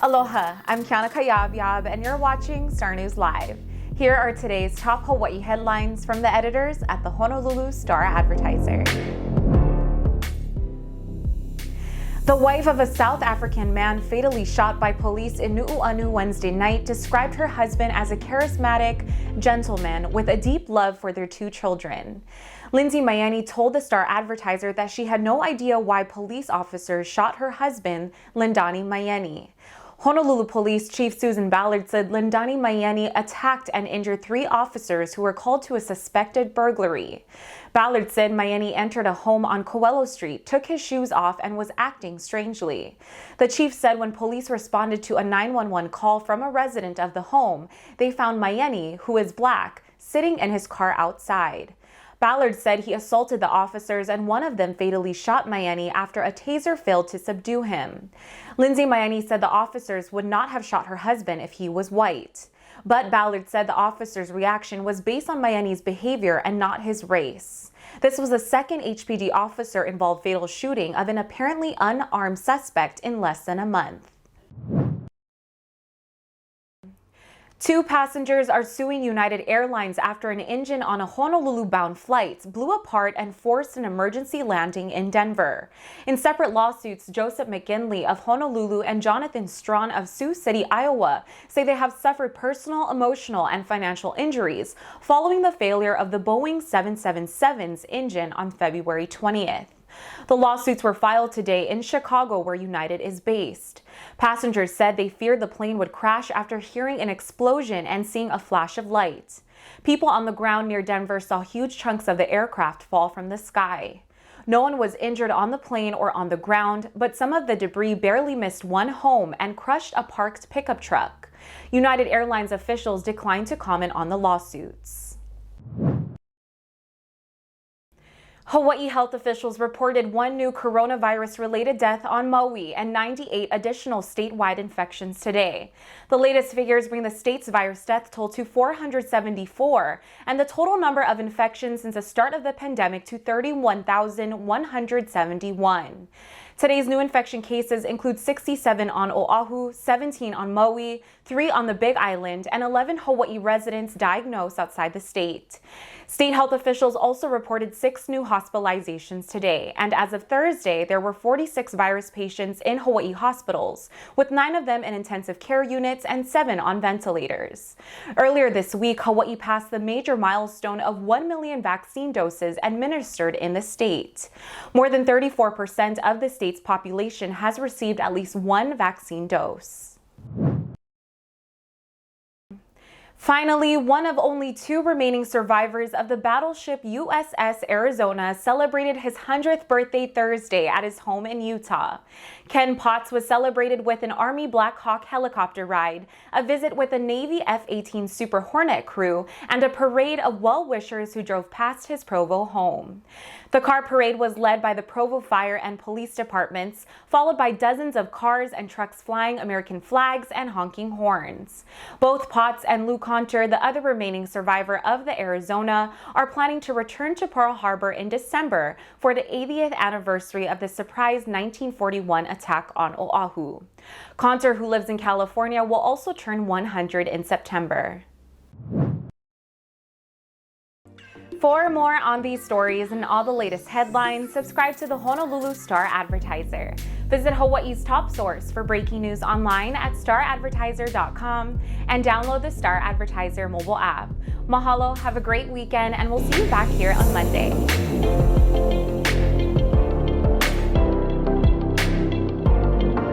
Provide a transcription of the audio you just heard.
Aloha, I'm Cayabyab and you're watching Star News Live. Here are today's top Hawaii headlines from the editors at the Honolulu Star-Advertiser. The wife of a South African man fatally shot by police in Nu'uanu Wednesday night described her husband as a charismatic gentleman with a deep love for their two children. Lindsay Mayeni told the Star-Advertiser that she had no idea why police officers shot her husband, Lindani Mayeni. Honolulu Police Chief Susan Ballard said Lindani Mayeni attacked and injured 3 officers who were called to a suspected burglary. Ballard said Mayeni entered a home on Coelho Street, took his shoes off, and was acting strangely. The chief said when police responded to a 911 call from a resident of the home, they found Mayeni, who is black, sitting in his car outside. Ballard said he assaulted the officers and one of them fatally shot Mayeni after a taser failed to subdue him. Lindsay Mayeni said the officers would not have shot her husband if he was white. But Ballard said the officer's reaction was based on Mayeni's behavior and not his race. This was the second HPD officer involved fatal shooting of an apparently unarmed suspect in less than a month. 2 passengers are suing United Airlines after an engine on a Honolulu-bound flight blew apart and forced an emergency landing in Denver. In separate lawsuits, Joseph McGinley of Honolulu and Jonathan Strawn of Sioux City, Iowa, say they have suffered personal, emotional, and financial injuries following the failure of the Boeing 777's engine on February 20th. The lawsuits were filed today in Chicago, where United is based. Passengers said they feared the plane would crash after hearing an explosion and seeing a flash of light. People on the ground near Denver saw huge chunks of the aircraft fall from the sky. No one was injured on the plane or on the ground, but some of the debris barely missed one home and crushed a parked pickup truck. United Airlines officials declined to comment on the lawsuits. Hawaii health officials reported 1 new coronavirus-related death on Maui and 98 additional statewide infections today. The latest figures bring the state's virus death toll to 474 and the total number of infections since the start of the pandemic to 31,171. Today's new infection cases include 67 on Oahu, 17 on Maui, 3 on the Big Island, and 11 Hawaii residents diagnosed outside the state. State health officials also reported 6 new hospitalizations today, and as of Thursday, there were 46 virus patients in Hawaii hospitals, with 9 of them in intensive care units and 7 on ventilators. Earlier this week, Hawaii passed the major milestone of 1 million vaccine doses administered in the state. More than 34% of the state's population has received at least 1 vaccine dose. Finally, one of only 2 remaining survivors of the battleship USS Arizona celebrated his 100th birthday Thursday at his home in Utah. Ken Potts was celebrated with an Army Black Hawk helicopter ride, a visit with a Navy F-18 Super Hornet crew, and a parade of well-wishers who drove past his Provo home. The car parade was led by the Provo Fire and Police Departments, followed by dozens of cars and trucks flying American flags and honking horns. Both Potts and Lou Conter, the other remaining survivor of the Arizona, are planning to return to Pearl Harbor in December for the 80th anniversary of the surprise 1941 attack on Oahu. Conter, who lives in California, will also turn 100 in September. For more on these stories and all the latest headlines, subscribe to the Honolulu Star-Advertiser. Visit Hawaii's top source for breaking news online at staradvertiser.com and download the Star-Advertiser mobile app. Mahalo, have a great weekend, and we'll see you back here on Monday.